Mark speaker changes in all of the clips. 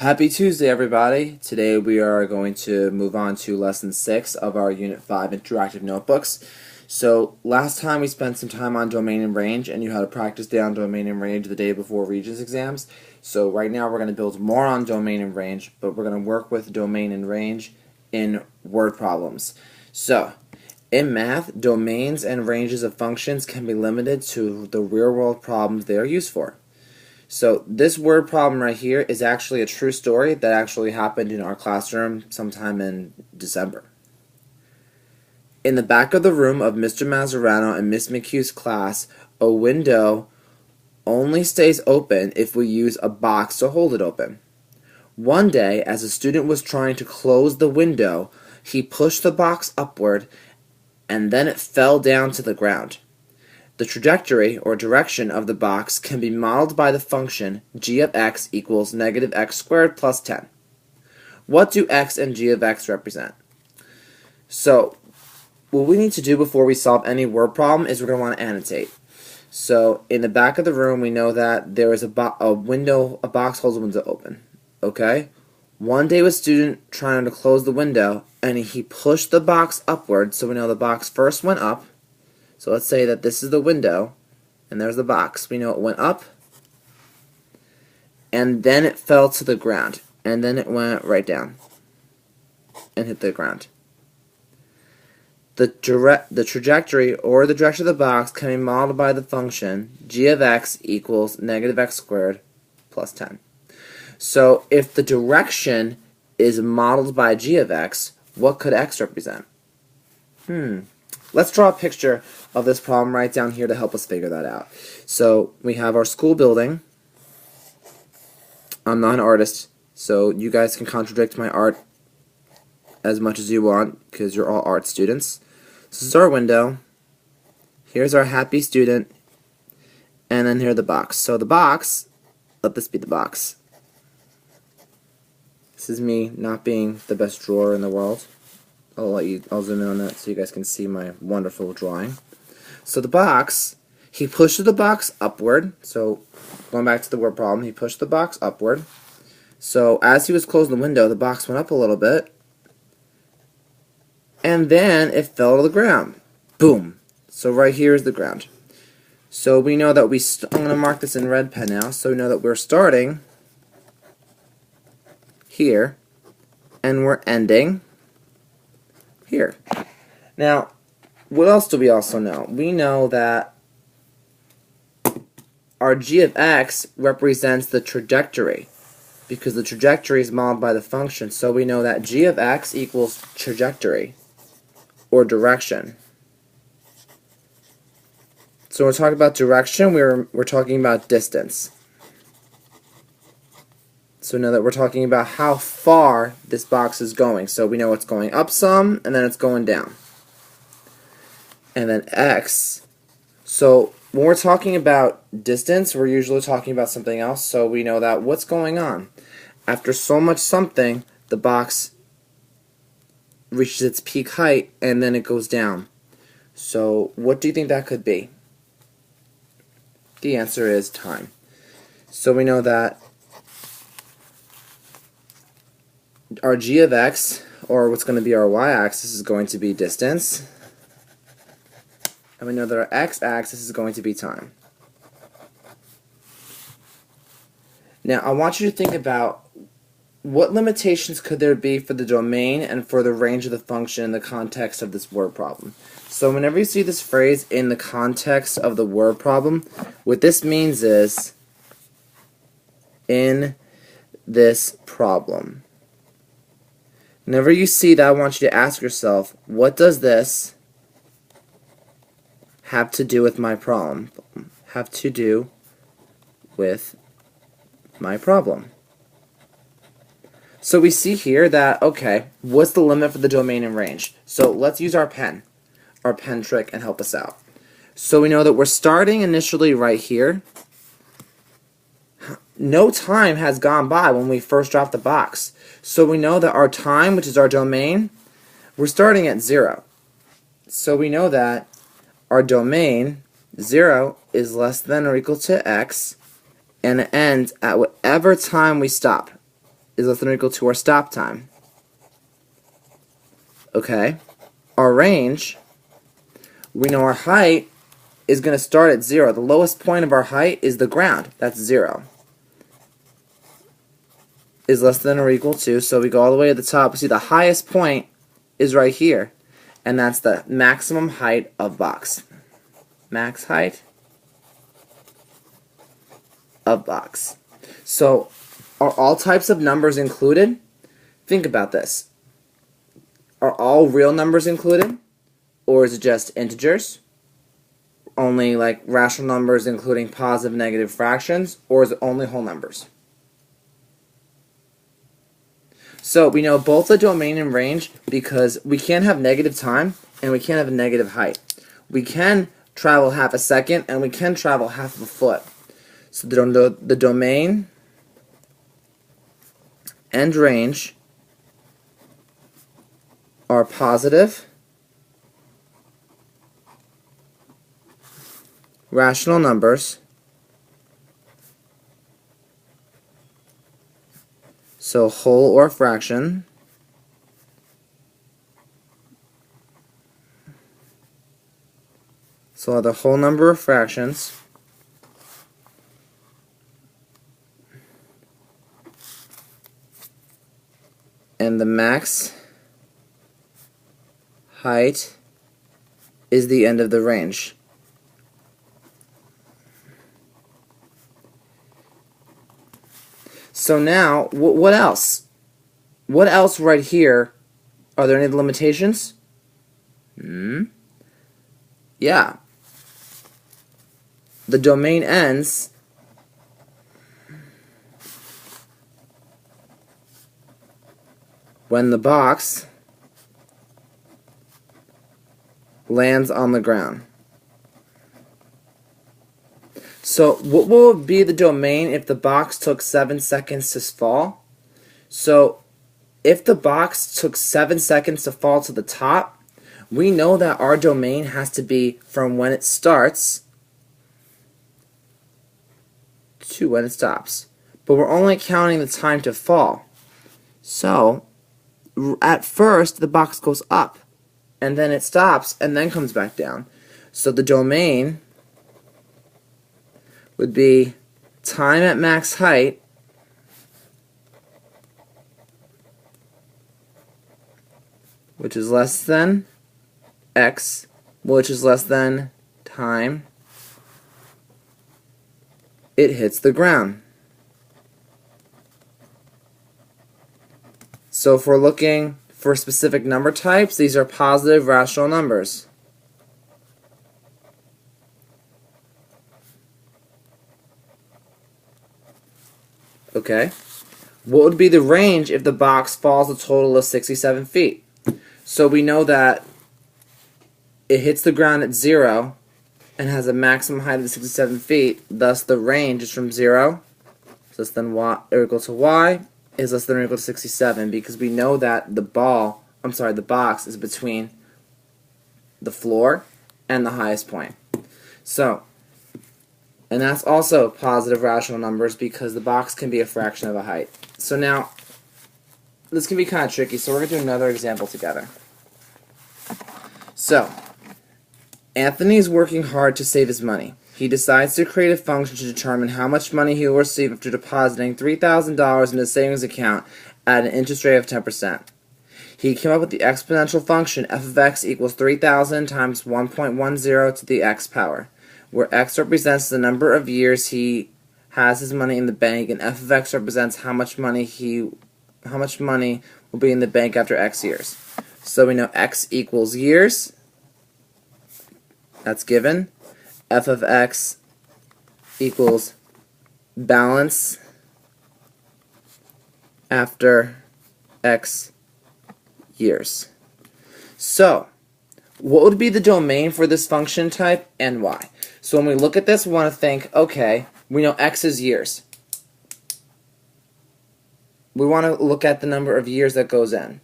Speaker 1: Happy Tuesday, everybody. Today we are going to move on to Lesson 6 of our Unit 5 Interactive Notebooks. So, last time we spent some time on domain and range, and you had a practice day on domain and range the day before Regents exams. So, right now we're going to build more on domain and range, but we're going to work with domain and range in word problems. So, in math, domains and ranges of functions can be limited to the real-world problems they are used for. So this word problem right here is actually a true story that actually happened in our classroom sometime in December. In the back of the room of Mr. Mazzarano and Miss McHugh's class, a window only stays open if we use a box to hold it open. One day, as a student was trying to close the window, he pushed the box upward and then it fell down to the ground. The trajectory, or direction, of the box can be modeled by the function g of x equals negative x squared plus 10. What do x and g of x represent? So, what we need to do before we solve any word problem is we're going to want to annotate. So, in the back of the room, we know that there is a box holds a window open. Okay? One day, a student trying to close the window, and he pushed the box upward, so we know the box first went up. So let's say that this is the window, and there's the box. We know it went up, and then it fell to the ground, and then it went right down and hit the ground. The trajectory, or the direction of the box, can be modeled by the function g of x equals negative x squared plus 10. So if the direction is modeled by g of x, what could x represent? Let's draw a picture of this problem right down here to help us figure that out. So we have our school building. I'm not an artist, so you guys can contradict my art as much as you want because you're all art students. This is our window. Here's our happy student. And then here's the box. So the box, let this be the box. This is me not being the best drawer in the world. I'll zoom in on that so you guys can see my wonderful drawing. So the box, he pushed the box upward. So going back to the word problem, he pushed the box upward. So as he was closing the window, the box went up a little bit. And then it fell to the ground. Boom. So right here is the ground. So we know that I'm going to mark this in red pen now. So we know that we're starting here and we're ending here. Now, what else do we also know? We know that our g of x represents the trajectory because the trajectory is modeled by the function. So we know that g of x equals trajectory or direction. So when we're talking about direction, we're talking about distance. So now that we're talking about how far this box is going. So we know it's going up some, and then it's going down. And then x. So when we're talking about distance, we're usually talking about something else. So we know that what's going on. After so much something, the box reaches its peak height, and then it goes down. So what do you think that could be? The answer is time. So we know that our g of x, or what's going to be our y-axis, is going to be distance. And we know that our x-axis is going to be time. Now, I want you to think about what limitations could there be for the domain and for the range of the function in the context of this word problem. So whenever you see this phrase in the context of the word problem, what this means is in this problem. Whenever you see that, I want you to ask yourself, what does this have to do with my problem? Have to do with my problem. So we see here that, okay, what's the limit for the domain and range? So let's use our pen trick, and help us out. So we know that we're starting initially right here. No time has gone by when we first dropped the box. So we know that our time, which is our domain, we're starting at 0. So we know that our domain, 0, is less than or equal to x, and it ends at whatever time we stop. is less than or equal to our stop time. Okay? Our range, we know our height is going to start at 0. The lowest point of our height is the ground. That's 0. Is less than or equal to, so we go all the way to the top. We see the highest point is right here, and that's the maximum height of box. Max height of box. So, are all types of numbers included? Think about this. Are all real numbers included? Or is it just integers? Only like rational numbers including positive, negative fractions? Or is it only whole numbers? So we know both the domain and range because we can't have negative time and we can't have a negative height. We can travel half a second and we can travel half of a foot. So the domain and range are positive rational numbers. So whole or fraction. So the whole number of fractions and the max height is the end of the range. So now, what else? What else right here? Are there any limitations? Yeah. The domain ends when the box lands on the ground. So what would be the domain if the box took 7 seconds to fall? So if the box took 7 seconds to fall to the top, we know that our domain has to be from when it starts to when it stops. But we're only counting the time to fall. So at first the box goes up, and then it stops, and then comes back down. So the domain would be time at max height which is less than x, which is less than time it hits the ground. So if we're looking for specific number types, these are positive rational numbers. Okay. What would be the range if the box falls a total of 67 feet? So we know that it hits the ground at 0 and has a maximum height of 67 feet. Thus, the range is from 0 less than y or equal to y is less than or equal to 67 because we know that the box is between the floor and the highest point. So, and that's also positive rational numbers because the box can be a fraction of a height. So now, this can be kind of tricky, so we're going to do another example together. So, Anthony is working hard to save his money. He decides to create a function to determine how much money he will receive after depositing $3,000 in his savings account at an interest rate of 10%. He came up with the exponential function f of x equals 3,000 times 1.10 to the x power, where x represents the number of years he has his money in the bank, and f of x represents how much money will be in the bank after x years. So we know x equals years. That's given. F of x equals balance after x years. So, what would be the domain for this function type and why? So when we look at this, we want to think, okay, we know x is years. We want to look at the number of years that goes in.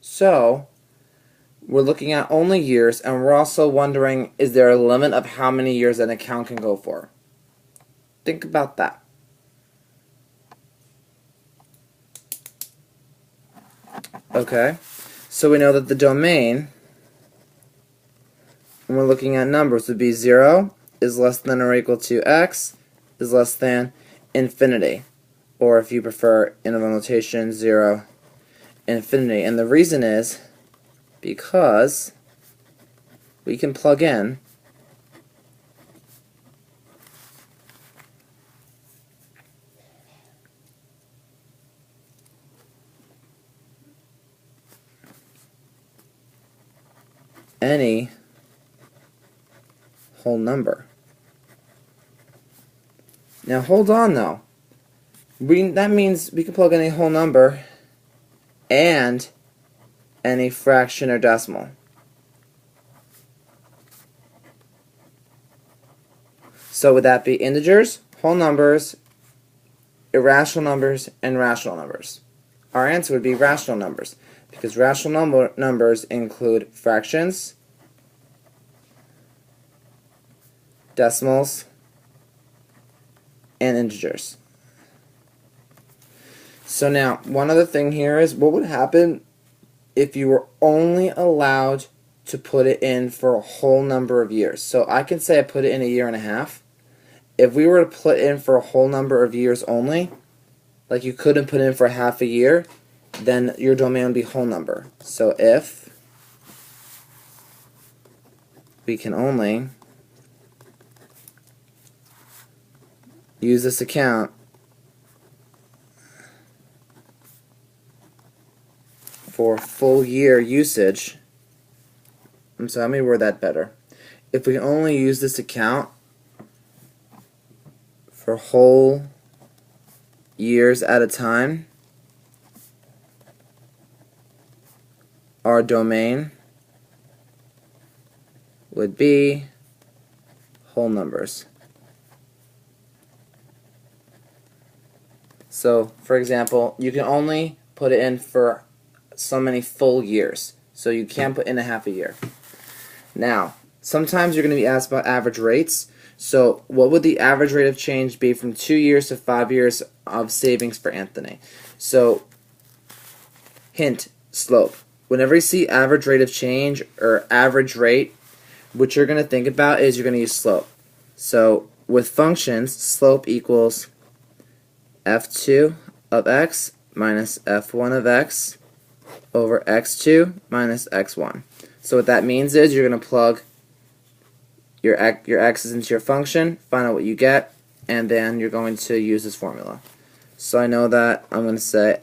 Speaker 1: So, we're looking at only years, and we're also wondering, is there a limit of how many years an account can go for? Think about that. Okay, so we know that the domain, when we're looking at numbers, would be 0 is less than or equal to x is less than infinity, or if you prefer interval notation, 0, infinity. And the reason is because we can plug in any whole number. Now hold on though. That means we can plug in a whole number and any fraction or decimal. So would that be integers, whole numbers, irrational numbers, and rational numbers? Our answer would be rational numbers, because rational numbers include fractions, decimals, and integers. So now, one other thing here is, what would happen if you were only allowed to put it in for a whole number of years? So I can say I put it in 1.5 years. If we were to put in for a whole number of years only, like you couldn't put in for half a year, then your domain would be whole number. So if we can only use this account for full year usage, let me word that better. If we can only use this account for whole years at a time, our domain would be whole numbers. So, for example, you can only put it in for so many full years. So you can't put in a half a year. Now, sometimes you're going to be asked about average rates. So what would the average rate of change be from 2 years to 5 years of savings for Anthony? So, hint, slope. Whenever you see average rate of change or average rate, what you're going to think about is you're going to use slope. So with functions, slope equals f2 of x minus f1 of x over x2 minus x1. So what that means is you're going to plug your x's into your function, find out what you get, and then you're going to use this formula. So I know that I'm going to say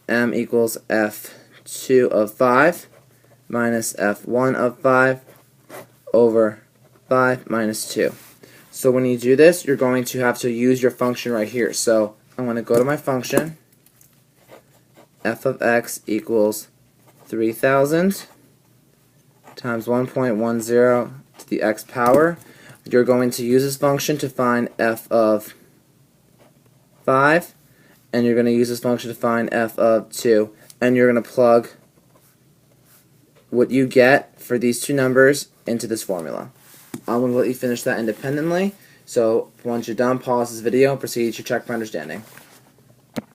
Speaker 1: m equals f2 of 5 minus f1 of 5 over 5 minus 2. So when you do this, you're going to have to use your function right here. So I'm going to go to my function, f of x equals 3000 times 1.10 to the x power. You're going to use this function to find f of 5, and you're going to use this function to find f of 2, and you're going to plug what you get for these two numbers into this formula. I'm going to let you finish that independently, so once you're done, pause this video and proceed to check for understanding.